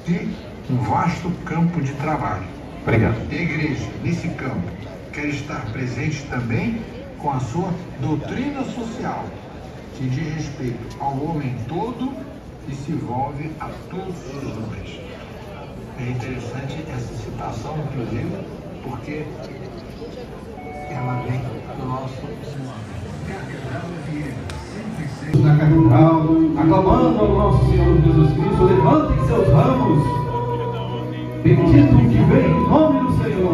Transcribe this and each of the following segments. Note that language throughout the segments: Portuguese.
e um vasto campo de trabalho. Obrigado. A igreja, nesse campo, quer estar presente também com a sua doutrina social, que diz respeito ao homem todo e se envolve a todos os homens. É interessante essa citação, inclusive, porque ela vem do nosso Senhor. Na catedral, aclamando ao nosso Senhor Jesus Cristo, levantem seus ramos, bendito que vem em nome do Senhor.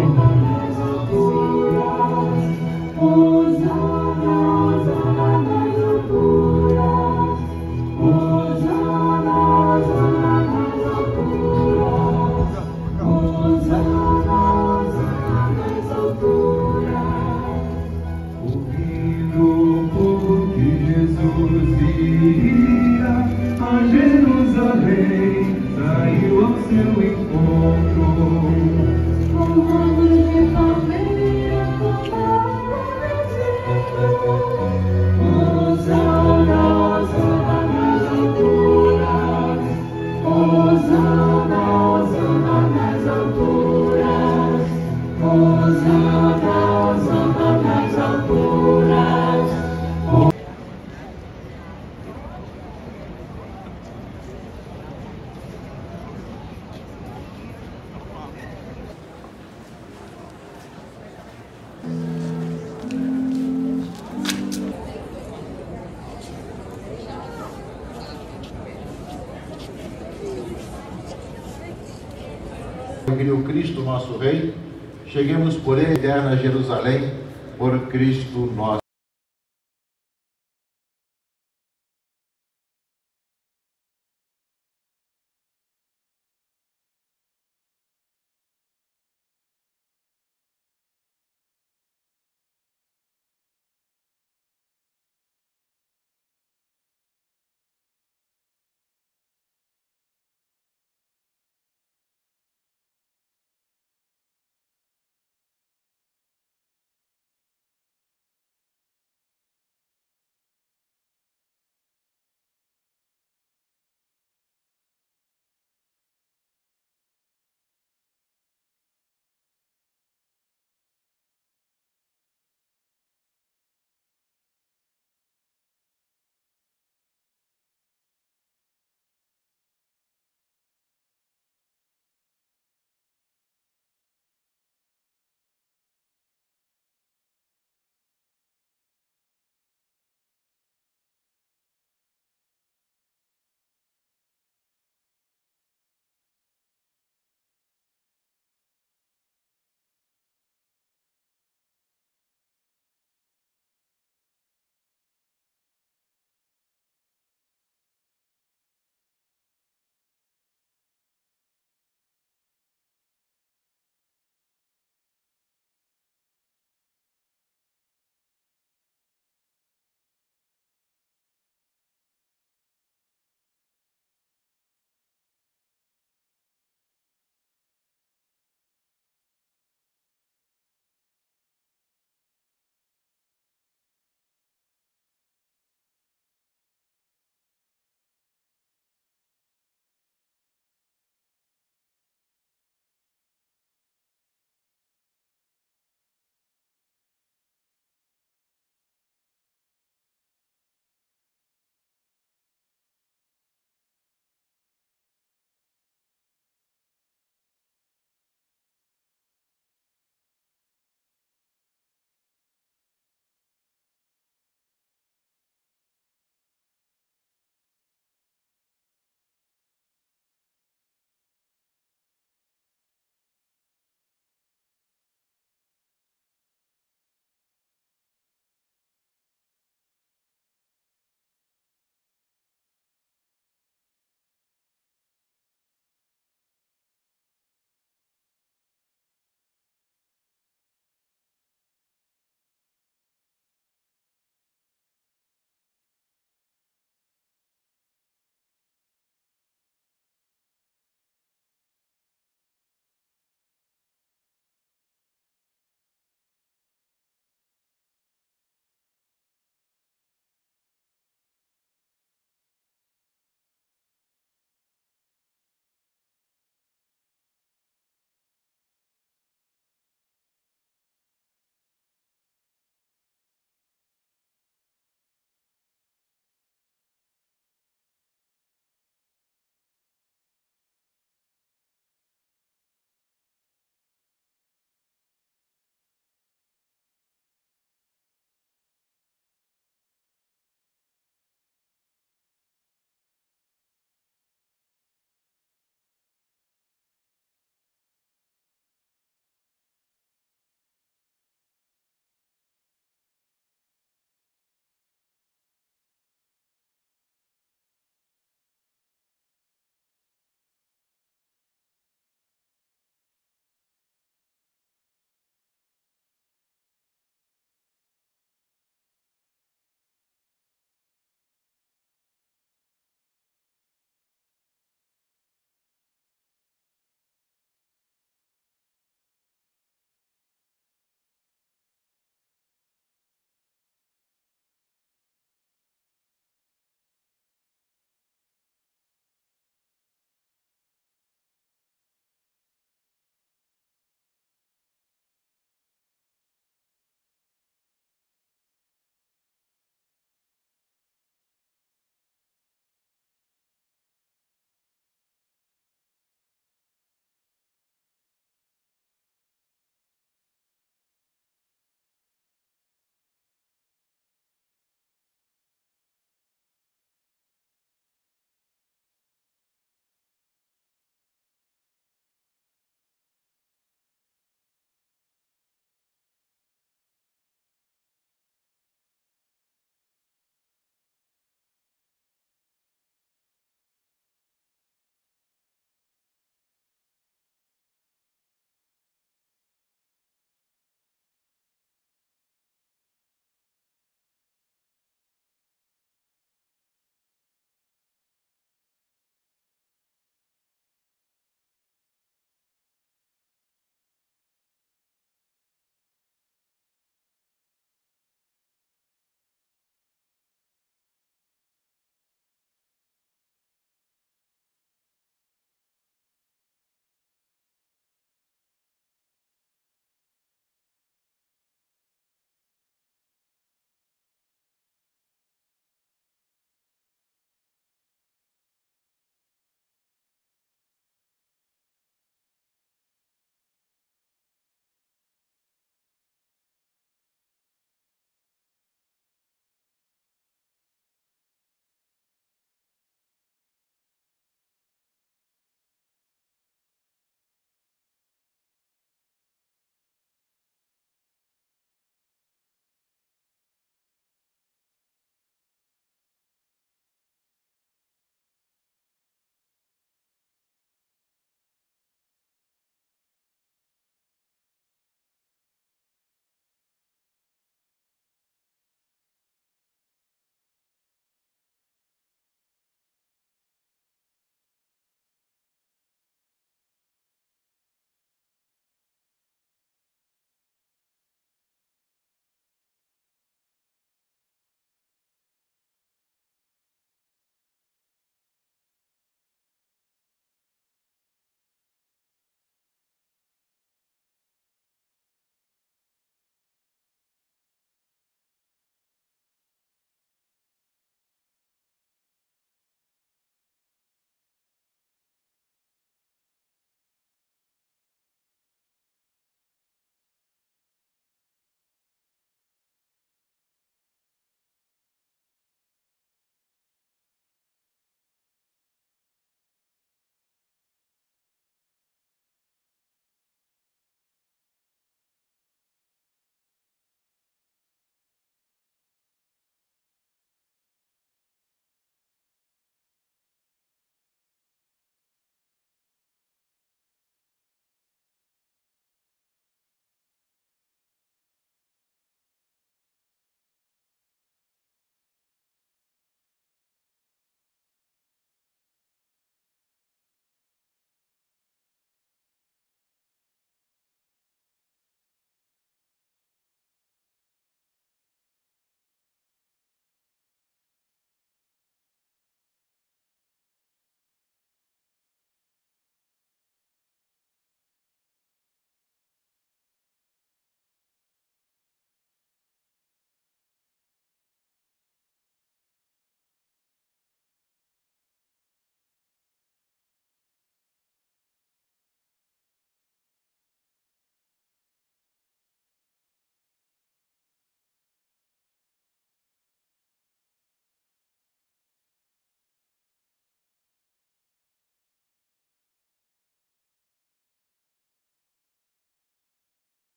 A Jerusalém saiu ao seu encontro, com ramos de palmeira, Hosana, Hosana nas alturas, Hosana, Hosana nas alturas, Hosana, Hosana nas alturas. O Cristo nosso Rei, cheguemos por ele, eterna Jerusalém, por Cristo nosso.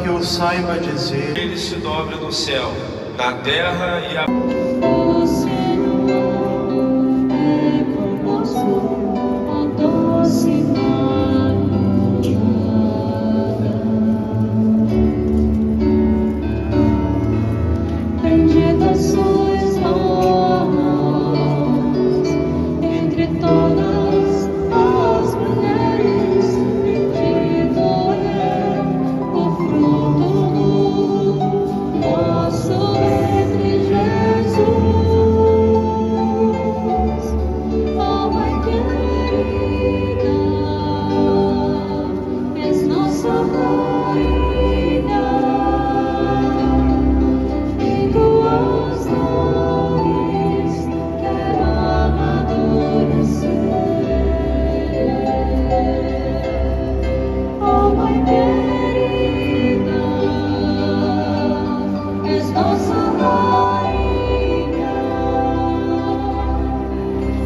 que eu saiba dizer. Ele se dobra no céu, na terra e a... O Senhor é convosco, ó doce Maria. Bendita sois vós entre todas as mulheres, bendito é o fruto do vosso ventre, Jesus. Ó Mãe querida, és nossa rainha, em tuas dores quero amadurecer. Ó Mãe querida, és nossa rainha,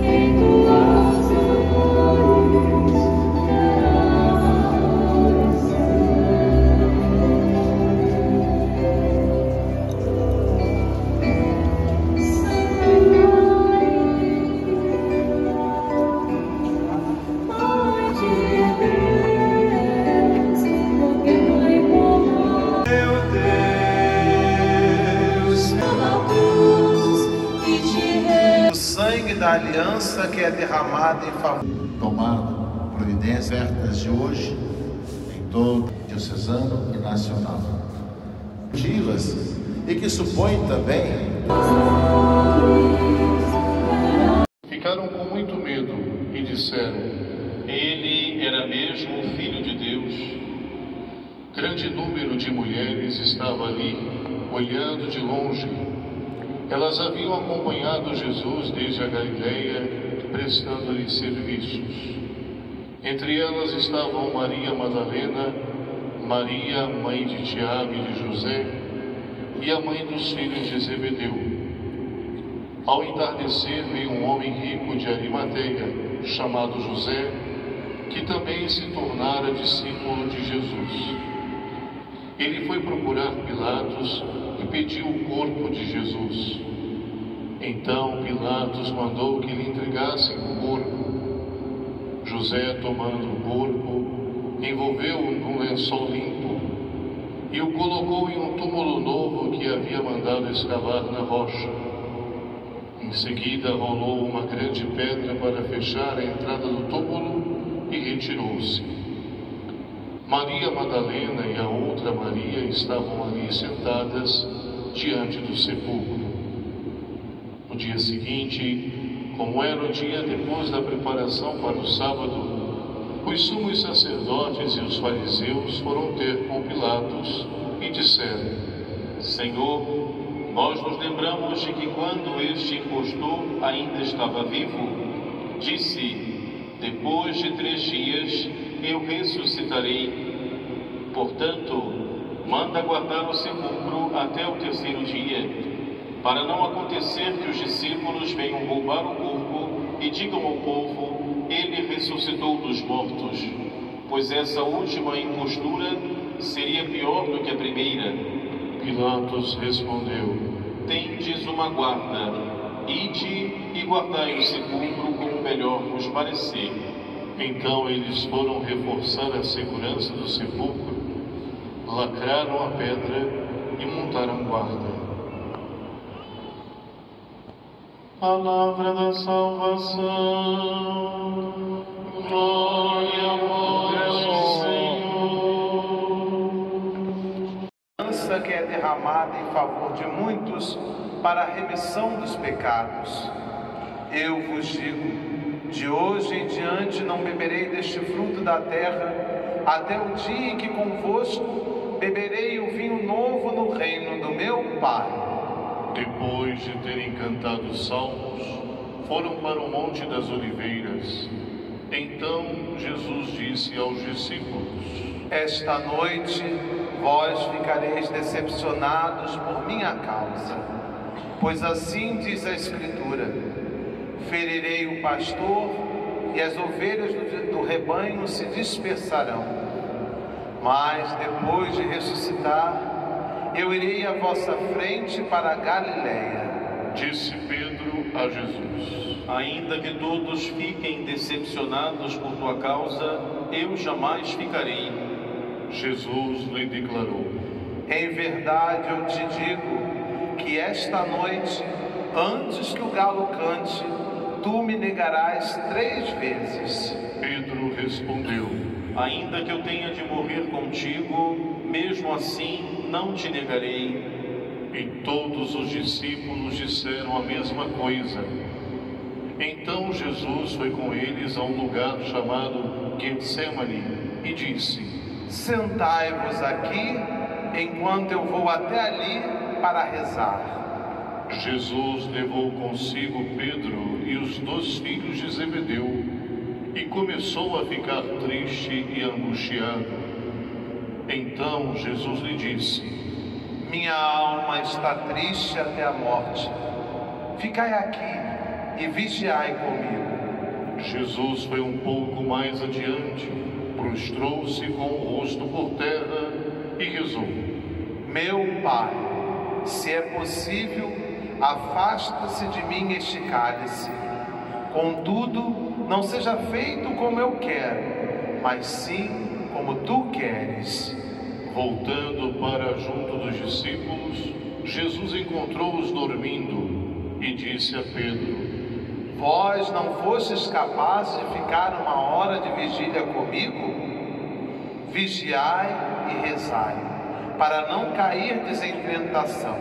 em tuas dores quero Mãe de Deus, rogai por nós. Meu Deus, Na cruz e te o sangue da aliança que é derramado em favor. Tomado providências certas de hoje em todo diocesano e nacional. E que supõe também. Ficaram com muito medo e disseram: ele era mesmo o Filho de Deus. Grande número de mulheres estava ali, olhando de longe. Elas haviam acompanhado Jesus desde a Galileia, prestando-lhe serviços. Entre elas estavam Maria Madalena, Maria, mãe de Tiago e de José, e a mãe dos filhos de Zebedeu. Ao entardecer veio um homem rico de Arimateia, chamado José, que também se tornara discípulo de Jesus. Ele foi procurar Pilatos e pediu o corpo de Jesus. Então Pilatos mandou que lhe entregassem o corpo. José, tomando o corpo, envolveu-o num lençol limpo e o colocou em um túmulo novo que havia mandado escavar na rocha. Em seguida rolou uma grande pedra para fechar a entrada do túmulo e retirou-se. Maria Madalena e a outra Maria estavam ali sentadas diante do sepulcro. No dia seguinte, como era o dia depois da preparação para o sábado, os sumos sacerdotes e os fariseus foram ter com Pilatos e disseram: Senhor, nós nos lembramos de que quando este impostor ainda estava vivo, disse: depois de 3 dias eu ressuscitarei. Portanto, manda guardar o sepulcro até o 3º dia, para não acontecer que os discípulos venham roubar o corpo e digam ao povo: ele ressuscitou dos mortos, pois essa última impostura seria pior do que a primeira. Pilatos respondeu: Tendes uma guarda, ide e guardai o sepulcro como melhor vos parecer. Então eles foram reforçar a segurança do sepulcro, lacraram a pedra e montaram guarda. Palavra da salvação. Glória a vós, Senhor. A aliança que é derramada em favor de muitos para a remissão dos pecados. Eu vos digo, de hoje em diante não beberei deste fruto da terra, até o dia em que convosco beberei o vinho novo no reino do meu Pai. Depois de terem cantado salmos, foram para o Monte das Oliveiras. Então Jesus disse aos discípulos: Esta noite vós ficareis decepcionados por minha causa, pois assim diz a Escritura: ferirei o pastor e as ovelhas do rebanho se dispersarão. Mas depois de ressuscitar, eu irei à vossa frente para a Galiléia. Disse Pedro a Jesus: Ainda que todos fiquem decepcionados por tua causa, eu jamais ficarei. Jesus lhe declarou: Em verdade eu te digo que esta noite, antes que o galo cante, tu me negarás 3 vezes. Pedro respondeu: Ainda que eu tenha de morrer contigo, mesmo assim não te negarei. E todos os discípulos disseram a mesma coisa. Então Jesus foi com eles a um lugar chamado Getsemane e disse: Sentai-vos aqui, enquanto eu vou até ali para rezar. Jesus levou consigo Pedro e os 2 filhos de Zebedeu e começou a ficar triste e angustiado. Então Jesus lhe disse: Minha alma está triste até a morte. Ficai aqui e vigiai comigo. Jesus foi um pouco mais adiante, prostrou-se com o rosto por terra e rezou: Meu Pai, se é possível, afasta-se de mim este cálice. Contudo, não seja feito como eu quero, mas sim como tu queres. Voltando para junto dos discípulos, Jesus encontrou-os dormindo e disse a Pedro: Vós não fostes capazes de ficar 1 hora de vigília comigo? Vigiai e rezai, para não cairdes em tentação,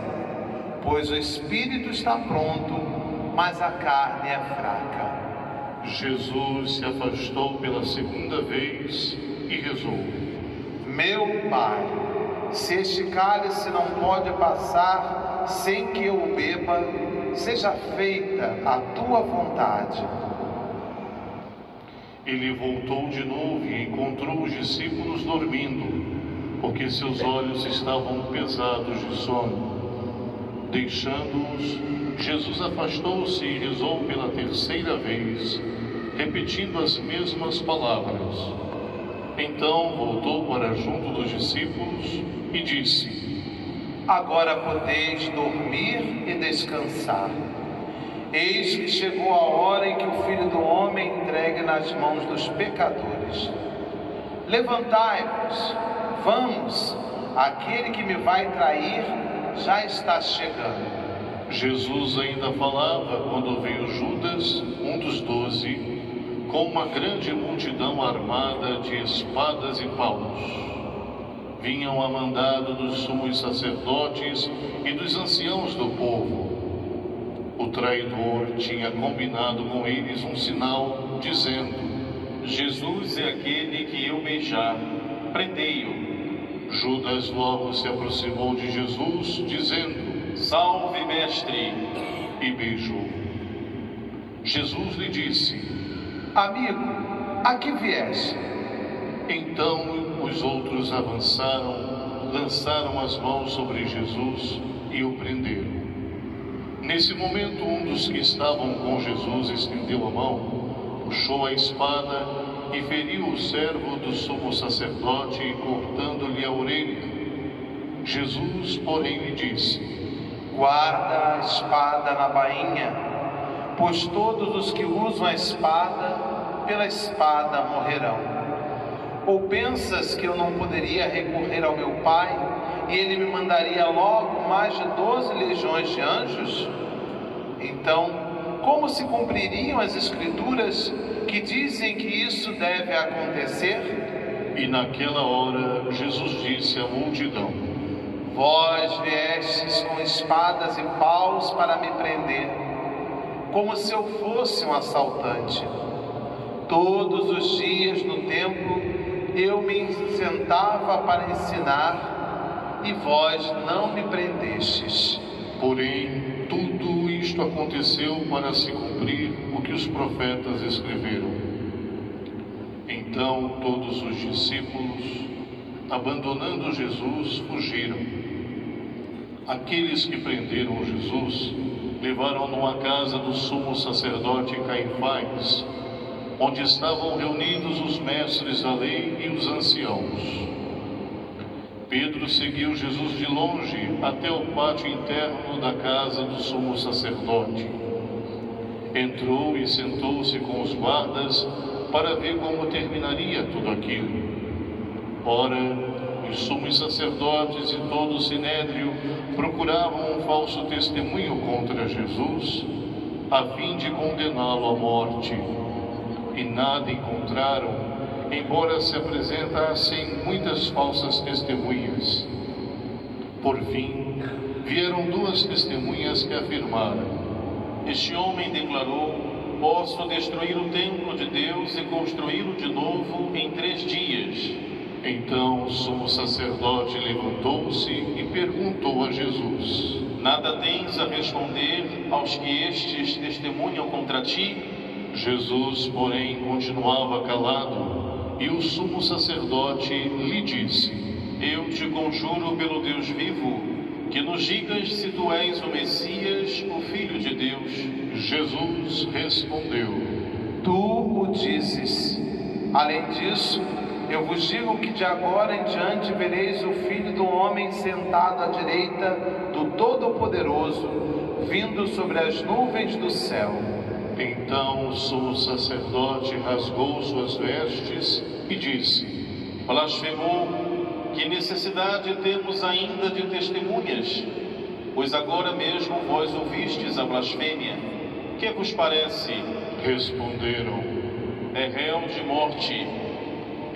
pois o espírito está pronto, mas a carne é fraca. Jesus se afastou pela 2ª vez e rezou: Meu Pai, se este cálice não pode passar sem que eu o beba, seja feita a tua vontade. Ele voltou de novo e encontrou os discípulos dormindo, porque seus olhos estavam pesados de sono. Deixando-os, Jesus afastou-se e rezou pela 3ª vez, repetindo as mesmas palavras. Então voltou para junto dos discípulos e disse: Agora podeis dormir e descansar. Eis que chegou a hora em que o Filho do Homem é entregue nas mãos dos pecadores. Levantai-vos, vamos, aquele que me vai trair já está chegando. Jesus ainda falava quando veio Judas, um dos 12, com uma grande multidão armada de espadas e paus. Vinham a mandado dos sumos sacerdotes e dos anciãos do povo. O traidor tinha combinado com eles um sinal, dizendo: Jesus é aquele que eu beijar, prendei-o. Judas logo se aproximou de Jesus, dizendo: Salve, mestre! E beijou. Jesus lhe disse: Amigo, a que vieste? Então os outros avançaram, lançaram as mãos sobre Jesus e o prenderam. Nesse momento, um dos que estavam com Jesus estendeu a mão, puxou a espada e feriu o servo do sumo sacerdote, cortando-lhe a orelha. Jesus, porém, lhe disse: Guarda a espada na bainha, pois todos os que usam a espada, pela espada morrerão. Ou pensas que eu não poderia recorrer ao meu Pai e Ele me mandaria logo mais de 12 legiões de anjos? Então, como se cumpririam as Escrituras que dizem que isso deve acontecer? E naquela hora Jesus disse à multidão: Vós viestes com espadas e paus para me prender, como se eu fosse um assaltante. Todos os dias no templo eu me sentava para ensinar, e vós não me prendestes. Porém, tudo isto aconteceu para se cumprir o que os profetas escreveram. Então todos os discípulos, abandonando Jesus, fugiram. Aqueles que prenderam Jesus levaram-no à casa do sumo sacerdote Caifás, onde estavam reunidos os mestres da lei e os anciãos. Pedro seguiu Jesus de longe até o pátio interno da casa do sumo sacerdote. Entrou e sentou-se com os guardas para ver como terminaria tudo aquilo. Ora, os sumos sacerdotes e todo o sinédrio procuravam um falso testemunho contra Jesus, a fim de condená-lo à morte. E nada encontraram, embora se apresentassem muitas falsas testemunhas. Por fim, vieram 2 testemunhas que afirmaram: Este homem declarou: posso destruir o templo de Deus e construí-lo de novo em 3 dias. Então o sumo sacerdote levantou-se e perguntou a Jesus: Nada tens a responder aos que estes testemunham contra ti? Jesus, porém, continuava calado, e o sumo sacerdote lhe disse: Eu te conjuro pelo Deus vivo, que nos digas se tu és o Messias, o Filho de Deus. Jesus respondeu: Tu o dizes. Além disso, eu vos digo que de agora em diante vereis o Filho do Homem sentado à direita do Todo-Poderoso, vindo sobre as nuvens do céu. Então o sumo sacerdote rasgou suas vestes e disse: Blasfemou, que necessidade temos ainda de testemunhas? Pois agora mesmo vós ouvistes a blasfêmia. Que vos parece? Responderam: É réu de morte.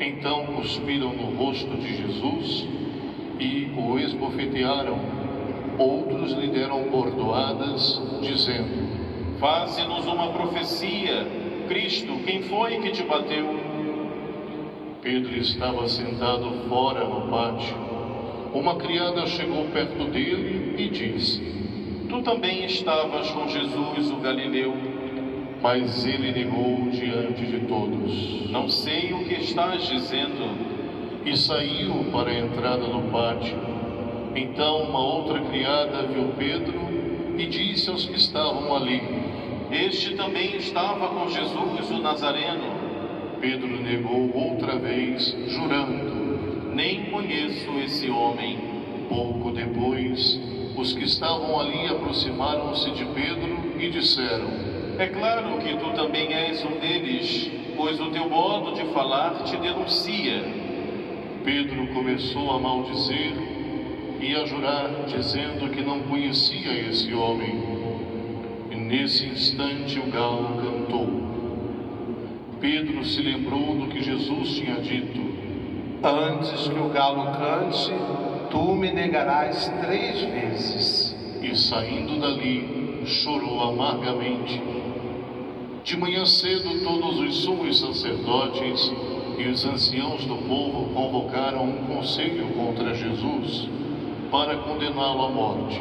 Então cuspiram no rosto de Jesus e o esbofetearam. Outros lhe deram bordoadas, dizendo: Faze-nos uma profecia. Cristo, quem foi que te bateu? Pedro estava sentado fora no pátio. Uma criada chegou perto dele e disse: Tu também estavas com Jesus, o Galileu. Mas ele negou diante de todos: Não sei o que estás dizendo. E saiu para a entrada do pátio. Então uma outra criada viu Pedro e disse aos que estavam ali: Este também estava com Jesus, o Nazareno. Pedro negou outra vez, jurando: Nem conheço esse homem. Pouco depois, os que estavam ali aproximaram-se de Pedro e disseram: É claro que tu também és um deles, pois o teu modo de falar te denuncia. Pedro começou a maldizer e a jurar, dizendo que não conhecia esse homem. E nesse instante o galo cantou. Pedro se lembrou do que Jesus tinha dito: Antes que o galo cante, tu me negarás 3 vezes. E saindo dali, chorou amargamente. De manhã cedo, todos os sumos sacerdotes e os anciãos do povo convocaram um conselho contra Jesus para condená-lo à morte.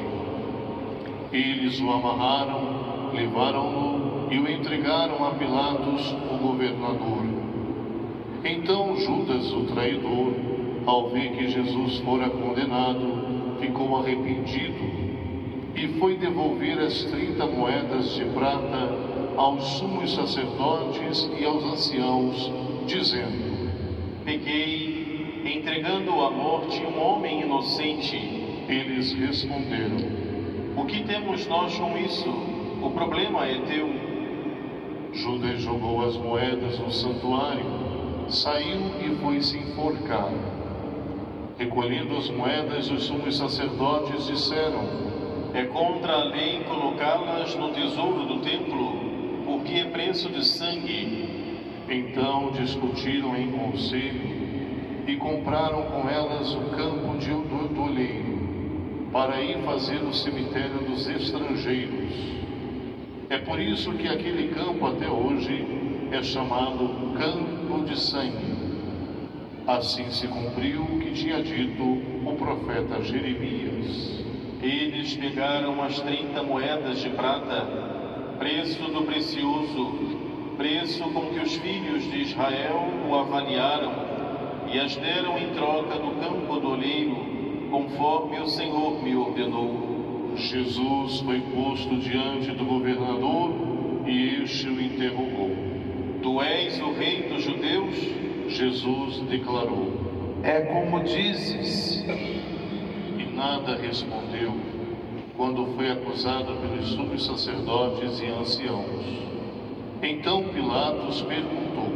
Eles o amarraram, levaram-no e o entregaram a Pilatos, o governador. Então Judas, o traidor, ao ver que Jesus fora condenado, ficou arrependido e foi devolver as 30 moedas de prata aos sumos sacerdotes e aos anciãos, dizendo: Pequei, entregando à morte um homem inocente. Eles responderam: O que temos nós com isso? O problema é teu. Judas jogou as moedas no santuário, saiu e foi se enforcar. Recolhendo as moedas, os sumos sacerdotes disseram: É contra a lei colocá-las no tesouro do templo, porque é preço de sangue. Então discutiram em conselho e compraram com elas o campo do oleiro, para ir fazer o cemitério dos estrangeiros. É por isso que aquele campo até hoje é chamado Campo de Sangue. Assim se cumpriu o que tinha dito o profeta Jeremias. Eles pegaram as 30 moedas de prata, preço do precioso, preço com que os filhos de Israel o avaliaram, e as deram em troca do campo do oleiro, conforme o Senhor me ordenou. Jesus foi posto diante do governador e este o interrogou: Tu és o rei dos judeus? Jesus declarou: É como dizes. E nada respondeu quando foi acusado pelos sumos sacerdotes e anciãos. Então Pilatos perguntou: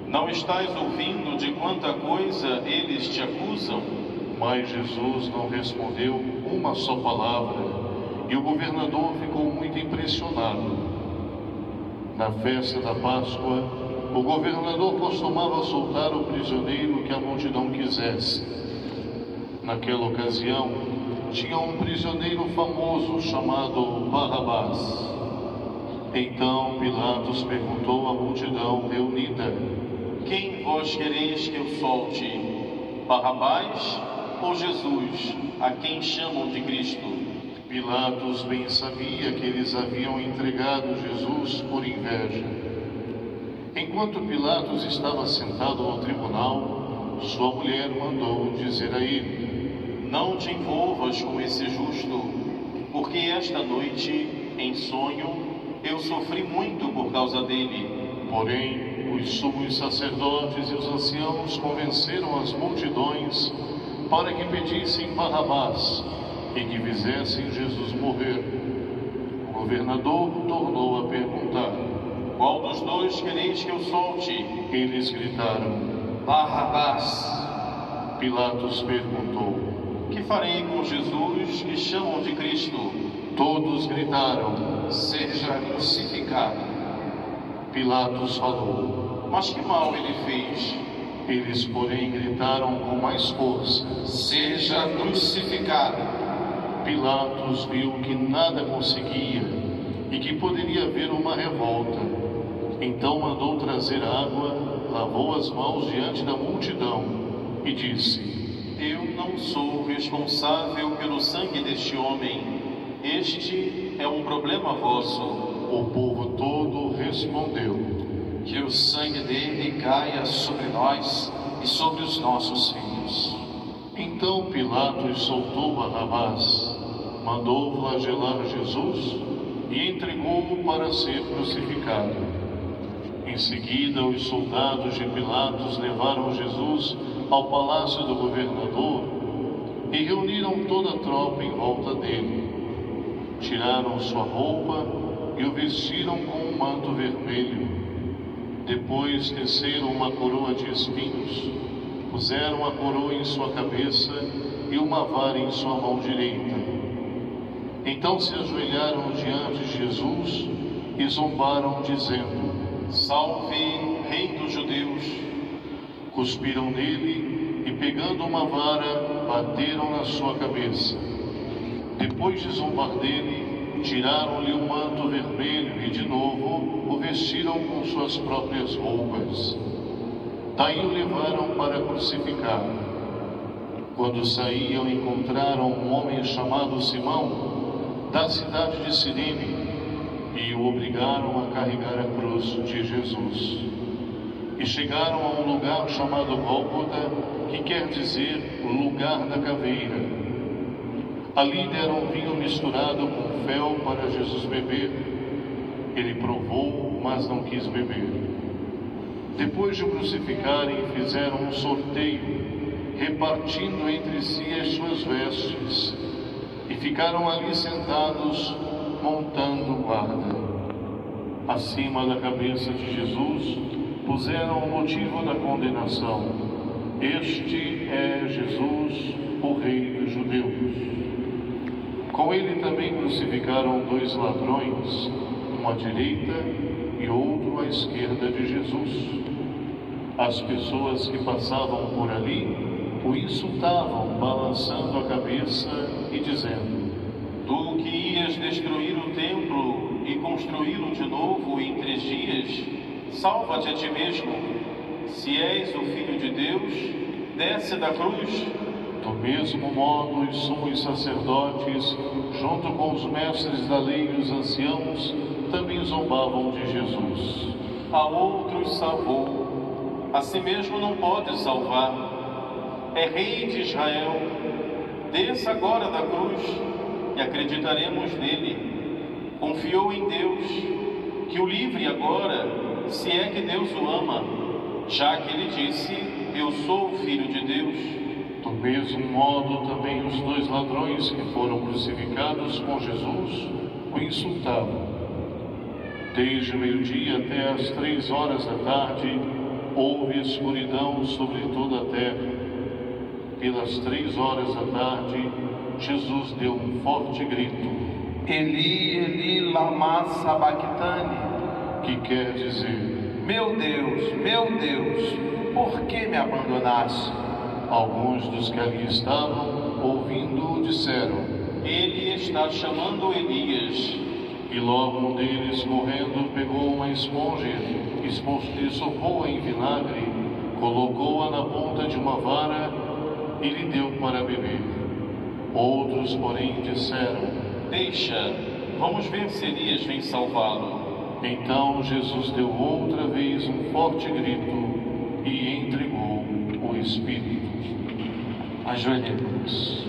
Não estás ouvindo de quanta coisa eles te acusam? Mas Jesus não respondeu uma só palavra, e o governador ficou muito impressionado. Na festa da Páscoa, o governador costumava soltar o prisioneiro que a multidão quisesse. Naquela ocasião, tinha um prisioneiro famoso chamado Barrabás. Então Pilatos perguntou à multidão reunida: Quem vós quereis que eu solte? Barrabás ou Jesus, a quem chamam de Cristo? Pilatos bem sabia que eles haviam entregado Jesus por inveja. Enquanto Pilatos estava sentado no tribunal, sua mulher mandou dizer a ele: Não te envolvas com esse justo, porque esta noite, em sonho, eu sofri muito por causa dele. Porém, os sumos sacerdotes e os anciãos convenceram as multidões para que pedissem Barrabás e que fizessem Jesus morrer. O governador tornou a perguntar: Qual dos dois quereis que eu solte? Eles gritaram: Barrabás. Pilatos perguntou: Que farei com Jesus que chamam de Cristo? Todos gritaram: Seja crucificado. Pilatos falou: Mas que mal ele fez? Eles, porém, gritaram com mais força: Seja crucificado. Pilatos viu que nada conseguia e que poderia haver uma revolta. Então mandou trazer água, lavou as mãos diante da multidão e disse: Eu não sou responsável pelo sangue deste homem. Este é um problema vosso. O povo todo respondeu: Que o sangue dele caia sobre nós e sobre os nossos filhos. Então Pilatos soltou Barrabás, mandou flagelar Jesus e entregou-o para ser crucificado. Em seguida, os soldados de Pilatos levaram Jesus ao palácio do governador e reuniram toda a tropa em volta dele. Tiraram sua roupa e o vestiram com um manto vermelho. Depois teceram uma coroa de espinhos, puseram a coroa em sua cabeça e uma vara em sua mão direita. Então se ajoelharam diante de Jesus e zombaram, dizendo: Salve, Rei dos Judeus! Cuspiram nele e, pegando uma vara, bateram na sua cabeça. Depois de zombar dele, tiraram-lhe o manto vermelho e, de novo, o vestiram com suas próprias roupas. Daí o levaram para crucificar. Quando saíam, encontraram um homem chamado Simão, da cidade de Cirene, e o obrigaram a carregar a cruz de Jesus. E chegaram a um lugar chamado Gólgota, que quer dizer o lugar da caveira. Ali deram vinho misturado com fel para Jesus beber. Ele provou, mas não quis beber. Depois de o crucificarem, fizeram um sorteio, repartindo entre si as suas vestes, e ficaram ali sentados, montando guarda. Acima da cabeça de Jesus, puseram o motivo da condenação: Este é Jesus, o Rei dos Judeus. Com ele também crucificaram 2 ladrões, um à direita e outro à esquerda de Jesus. As pessoas que passavam por ali o insultavam, balançando a cabeça e dizendo: Tu que ias destruir o templo e construí-lo de novo em 3 dias, salva-te a ti mesmo. Se és o Filho de Deus, desce da cruz. Do mesmo modo, os sumos sacerdotes, junto com os mestres da lei e os anciãos, também zombavam de Jesus. A outros salvou, a si mesmo não pode salvar. É Rei de Israel. Desça agora da cruz e acreditaremos nele. Confiou em Deus, que o livre agora, se é que Deus o ama, já que ele disse: eu sou o Filho de Deus. Do mesmo modo, também os 2 ladrões que foram crucificados com Jesus o insultavam. Desde o meio-dia até às 3 horas da tarde, houve escuridão sobre toda a terra. Pelas 3 horas da tarde, Jesus deu um forte grito. Eli, Eli, lama sabachthani, que quer dizer: meu Deus, por que me abandonaste? Alguns dos que ali estavam, ouvindo-o, disseram: ele está chamando Elias. E logo um deles, correndo, pegou uma esponja e sopou-a em vinagre, colocou-a na ponta de uma vara e lhe deu para beber. Outros, porém, disseram: deixa, vamos ver se Elias vem salvá-lo. Então Jesus deu outra vez um forte grito e entregou o Espírito. Ajoelhemos.